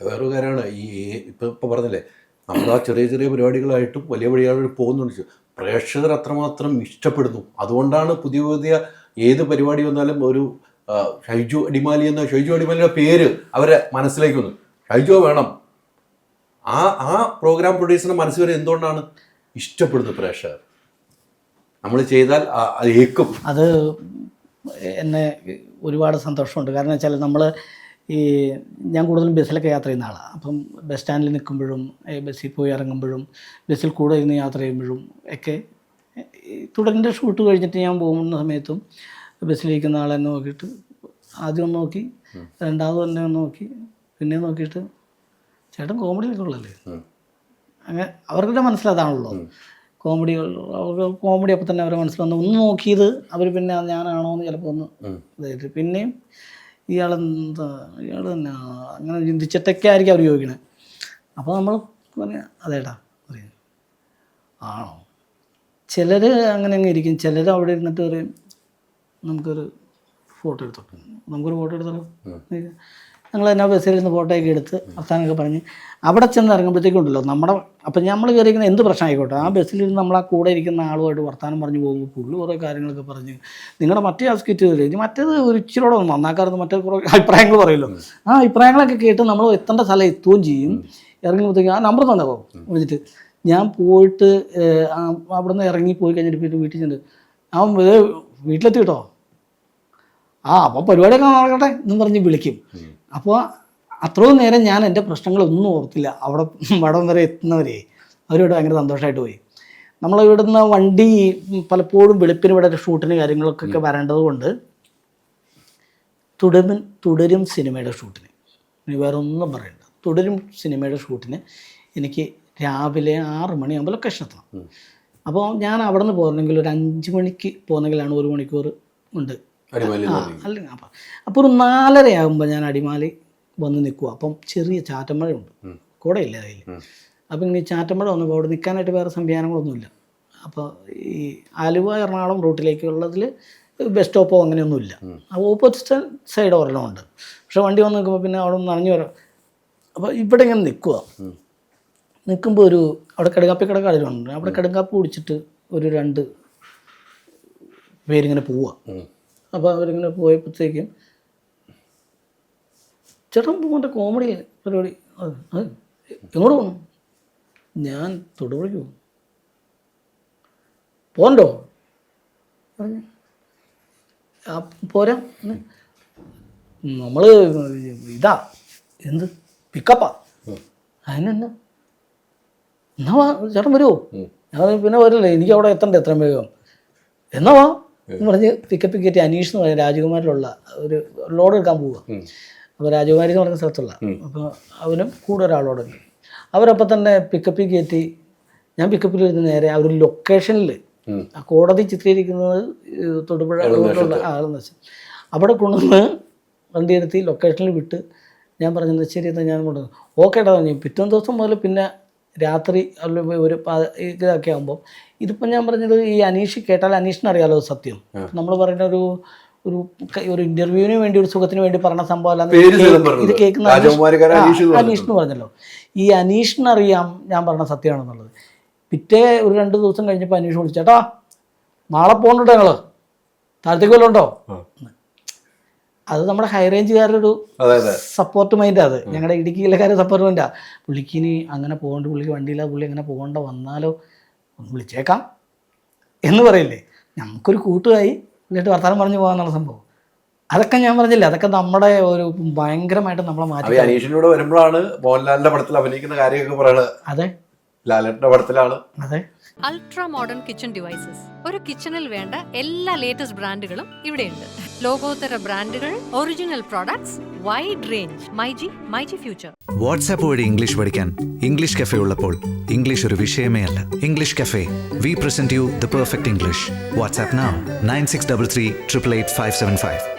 വേറൊരു കാര്യമാണ് ഇപ്പോൾ പറഞ്ഞില്ലേ, നമ്മൾ ആ ചെറിയ ചെറിയ പരിപാടികളായിട്ടും വലിയ പരിപാടികൾ പോകുന്നുണ്ട്. പ്രേക്ഷകർ അത്രമാത്രം ഇഷ്ടപ്പെടുന്നു. അതുകൊണ്ടാണ് പുതിയ പുതിയ ഏത് പരിപാടി വന്നാലും ഒരു ഷൈജു അടിമാലിയുടെ പേര് അവരെ മനസ്സിലേക്ക് വന്നു. ഷൈജു വേണം. ആ പ്രോഗ്രാം പ്രൊഡ്യൂസറിന്റെ മനസ്സ് വരെ എന്തുകൊണ്ടാണ് ഇഷ്ടപ്പെടുന്നത് പ്രേക്ഷകർ. നമ്മൾ ചെയ്താൽ അത് ഏക്കും. അത് എന്നെ ഒരുപാട് സന്തോഷമുണ്ട്. കാരണം വെച്ചാൽ ഞാൻ കൂടുതലും ബസ്സിലൊക്കെ യാത്ര ചെയ്യുന്ന ആളാണ്. അപ്പം ബസ് സ്റ്റാൻഡിൽ നിൽക്കുമ്പോഴും ബസ്സിൽ പോയി ഇറങ്ങുമ്പോഴും ബസ്സിൽ കൂടെ ഇരുന്ന് യാത്ര ചെയ്യുമ്പോഴും ഒക്കെ തുടരിൻ്റെ ഷൂട്ട് കഴിഞ്ഞിട്ട് ഞാൻ പോകുന്ന സമയത്തും ബസ്സിലിരിക്കുന്ന ആളെ നോക്കിയിട്ട് ആദ്യം ഒന്ന് നോക്കി, രണ്ടാമത് തന്നെ ഒന്ന് നോക്കി, പിന്നെ നോക്കിയിട്ട് ചേട്ടൻ കോമഡിയിലൊക്കെ ഉള്ളല്ലേ, അങ്ങനെ അവർക്കിടെ മനസ്സിലതാണല്ലോ അവർക്ക് കോമഡി. അപ്പം തന്നെ അവരെ മനസ്സിലൊന്ന് നോക്കിയത് അവർ പിന്നെ ഞാനാണോ എന്ന് ചിലപ്പോൾ ഒന്ന് ഇതായിട്ട് പിന്നെയും ഇയാൾ തന്നെ അങ്ങനെ ചിന്തിച്ചിട്ടൊക്കെ ആയിരിക്കും അവർ ചോദിക്കണേ. അപ്പോൾ നമ്മൾ പറഞ്ഞ അതേട്ടാ പറയും ആണോ. ചിലർ അങ്ങനെ അങ്ങ് ഇരിക്കും, ചിലർ അവിടെ ഇരുന്നിട്ട് പറയും നമുക്കൊരു ഫോട്ടോ എടുത്തോളൂ. ഞങ്ങൾ തന്നെ ബസ്സിൽ നിന്ന് ഫോട്ടോ ഒക്കെ എടുത്ത് വർത്താനമൊക്കെ പറഞ്ഞ് അവിടെ ചെന്ന് ഇറങ്ങുമ്പോഴത്തേക്കുണ്ടല്ലോ അപ്പം നമ്മൾ കയറിയിരിക്കുന്ന എന്ത് പ്രശ്നം ആയിക്കോട്ടെ, ആ ബസ്സിലിരുന്ന് നമ്മൾ ആ കൂടെ ഇരിക്കുന്ന ആളുമായിട്ട് വർത്താനം പറഞ്ഞു പോകുമ്പോൾ പുള്ളി കുറേ കാര്യങ്ങളൊക്കെ പറഞ്ഞ് നിങ്ങളുടെ മറ്റേ ആ സ്കിറ്റ് ഇനി മറ്റേത് ഒരു ഇച്ചിരിയോടെ ഒന്ന് നന്നാക്കാറുണ്ട്, മറ്റേ കുറേ അഭിപ്രായങ്ങൾ പറയുമല്ലോ. ആ അഭിപ്രായങ്ങളൊക്കെ കേട്ട് നമ്മൾ എത്തേണ്ട സ്ഥലം എത്തുകയും ചെയ്യും. ഇറങ്ങുമ്പോഴത്തേക്കും ആ നമ്പർ തന്നെ വിളിച്ചിട്ട് ഞാൻ പോയിട്ട് അവിടെ നിന്ന് ഇറങ്ങി പോയി കഴിഞ്ഞിട്ട് പിന്നെ വീട്ടിൽ ചെന്ന് വീട്ടിലെത്തി കേട്ടോ, അപ്പോൾ പരിപാടിയൊക്കെ നടക്കട്ടെ എന്നും പറഞ്ഞ് വിളിക്കും. അപ്പോൾ അത്രയും നേരം ഞാൻ എൻ്റെ പ്രശ്നങ്ങളൊന്നും ഓർത്തില്ല. വടം വരെ എത്തുന്നവരെ അവരോട് ഭയങ്കര സന്തോഷമായിട്ട് പോയി. നമ്മളിവിടുന്ന് വണ്ടി പലപ്പോഴും വെളുപ്പിന് ഇവിടെ ഷൂട്ടിന് കാര്യങ്ങൾക്കൊക്കെ വരേണ്ടത് കൊണ്ട് തുടരും സിനിമയുടെ ഷൂട്ടിന്, ഇനി വേറെ ഒന്നും പറയണ്ട, തുടരും സിനിമയുടെ ഷൂട്ടിന് എനിക്ക് രാവിലെ 6 മണിയാകുമ്പോൾ ലൊക്കേഷൻ എത്തണം. അപ്പോൾ ഞാൻ അവിടെ നിന്ന് പോകണമെങ്കിൽ ഒരു 5 മണിക്ക് പോകുന്നെങ്കിലാണ് 1 മണിക്കൂർ ഉണ്ട്. അല്ലെങ്കിൽ അപ്പോൾ ഒരു 4:30 ആകുമ്പോൾ ഞാൻ അടിമാലി വന്ന് നിൽക്കുക. അപ്പം ചെറിയ ചാറ്റമഴയുണ്ട്, കൂടെയില്ല കയ്യിൽ. അപ്പം ഇങ്ങനെ ചാറ്റമഴ വന്നപ്പോൾ അവിടെ നിൽക്കാനായിട്ട് വേറെ സംവിധാനങ്ങളൊന്നുമില്ല. അപ്പോൾ ഈ ആലുവ എറണാകുളം റൂട്ടിലേക്കുള്ളതിൽ ബസ് സ്റ്റോപ്പോ അങ്ങനെയൊന്നുമില്ല. ഓപ്പോസിറ്റ് സൈഡ് ഒരെണ്ണമുണ്ട്. പക്ഷേ വണ്ടി വന്ന് നിൽക്കുമ്പോൾ പിന്നെ അവിടെ നനഞ്ഞു വരാം. അപ്പോൾ ഇവിടെ ഇങ്ങനെ നിൽക്കുമ്പോൾ അവിടെ കടുങ്കാപ്പി കടകളുണ്ട്. അവിടെ കടുങ്കാപ്പി കുടിച്ചിട്ട് ഒരു 2 പേരിങ്ങനെ പോവുക. അപ്പോൾ അവരിങ്ങനെ പോയപ്പോഴത്തേക്കും ചേട്ടൻ പോകുന്ന കോമഡി പരിപാടി എങ്ങോട്ട് പോകണം, ഞാൻ തൊടുപുഴയ്ക്ക് പോകും, പോകണ്ടോ പോരാ, നമ്മൾ എന്ത് പിക്കപ്പാ, അതിനെന്നാ എന്നാ വാ ചേട്ടൻ വരുമോ, ഞാൻ പിന്നെ വരില്ലേ, എനിക്ക് അവിടെ എത്തണ്ടേ എത്രയും വേഗം, എന്നാ വാ എന്ന് പറഞ്ഞ് പിക്കപ്പ് കയറ്റി. അനീഷ് എന്ന് പറഞ്ഞ രാജകുമാരിലുള്ള ഒരു ലോഡ് എടുക്കാൻ പോവുക. അപ്പോൾ രാജകുമാരി എന്ന് പറഞ്ഞ സ്ഥലത്തുള്ള, അപ്പോൾ അവനും കൂടെ ഒരാളോടുണ്ട്. അവരപ്പം തന്നെ പിക്കപ്പിൽ കയറ്റി. ഞാൻ പിക്കപ്പിലിരുന്ന് നേരെ ആ ഒരു ലൊക്കേഷനിൽ, ആ കോടതി ചിത്രീകരിക്കുന്നത് തൊടുപുഴ ആളെന്ന് വെച്ചാൽ അവിടെ കൊണ്ടുവന്ന് വണ്ടി എടുത്തി ലൊക്കേഷനിൽ വിട്ട് ഞാൻ പറഞ്ഞത് ശരി എന്നാൽ ഞാൻ കൊണ്ടുവന്നു ഓക്കേട്ടാ പറഞ്ഞു. പിറ്റേ ദിവസം മുതൽ പിന്നെ രാത്രി ഒരു ഇതൊക്കെ ആകുമ്പോൾ ഇതിപ്പോൾ ഞാൻ പറഞ്ഞത് ഈ അനീഷ് കേട്ടാൽ അനീഷിന് അറിയാലോ സത്യം. നമ്മൾ പറയുന്ന ഒരു ഇന്റർവ്യൂവിന് വേണ്ടി ഒരു സുഖത്തിന് വേണ്ടി പറഞ്ഞ സംഭവം ഇത് കേൾക്കുന്ന അനീഷ് എന്ന് പറഞ്ഞല്ലോ. ഈ അനീഷിനറിയാം ഞാൻ പറഞ്ഞ സത്യമാണെന്നുള്ളത്. പിറ്റേ ഒരു 2 ദിവസം കഴിഞ്ഞപ്പോൾ അനീഷ് വിളിച്ചേട്ടാ നാളെ പോകുന്നുണ്ടോ ഞങ്ങൾ താഴത്തേക്ക് വല്ലതും ഉണ്ടോ. അത് നമ്മുടെ ഹൈ റേഞ്ചുകാരുടെ ഒരു സപ്പോർട്ട് മൈൻഡാണ്. അത് ഞങ്ങളുടെ ഇടുക്കി ജില്ലക്കാരുടെ സപ്പോർട്ട് മൈൻഡാണ്. പുള്ളിക്ക് ഇനി അങ്ങനെ പോകേണ്ട, പുള്ളിക്ക് വണ്ടിയില്ല, പുള്ളി അങ്ങനെ പോകേണ്ട വന്നാലോ ഒന്ന് വിളിച്ചേക്കാം എന്ന് പറയില്ലേ. നമുക്കൊരു കൂട്ടുകായി എന്നിട്ട് വർത്തമാനം പറഞ്ഞു പോകാന്നുള്ള സംഭവം അതൊക്കെ ഞാൻ പറഞ്ഞില്ല. അതൊക്കെ നമ്മുടെ ഒരു ഭയങ്കരമായിട്ട് നമ്മളെ മാറ്റി. അനീഷിനോട് വരുമ്പോഴാണ് മോഹൻലാലിന്റെ പടത്തിൽ അഭിനയിക്കുന്ന കാര്യമൊക്കെ പറയുന്നത്. അതെ, ലാലേട്ടന്റെ പടത്തിലാണ്. അതെ. Ultra modern kitchen devices. ഒരു കിച്ചണിൽ വേണ്ട എല്ലാ ലേറ്റസ്റ്റ് ബ്രാൻഡുകളും ഇവിടെയുണ്ട്. ലോകോത്തര ബ്രാൻഡുകൾ, original products, wide range. MyG future. WhatsApp വഴി ഇംഗ്ലീഷ് പഠിക്കാൻ ഇംഗ്ലീഷ് കഫേ ഉള്ളപ്പോൾ ഇംഗ്ലീഷ് ഒരു വിഷയമേ അല്ല. English cafe, we present you the perfect English. WhatsApp now 9633 888 575.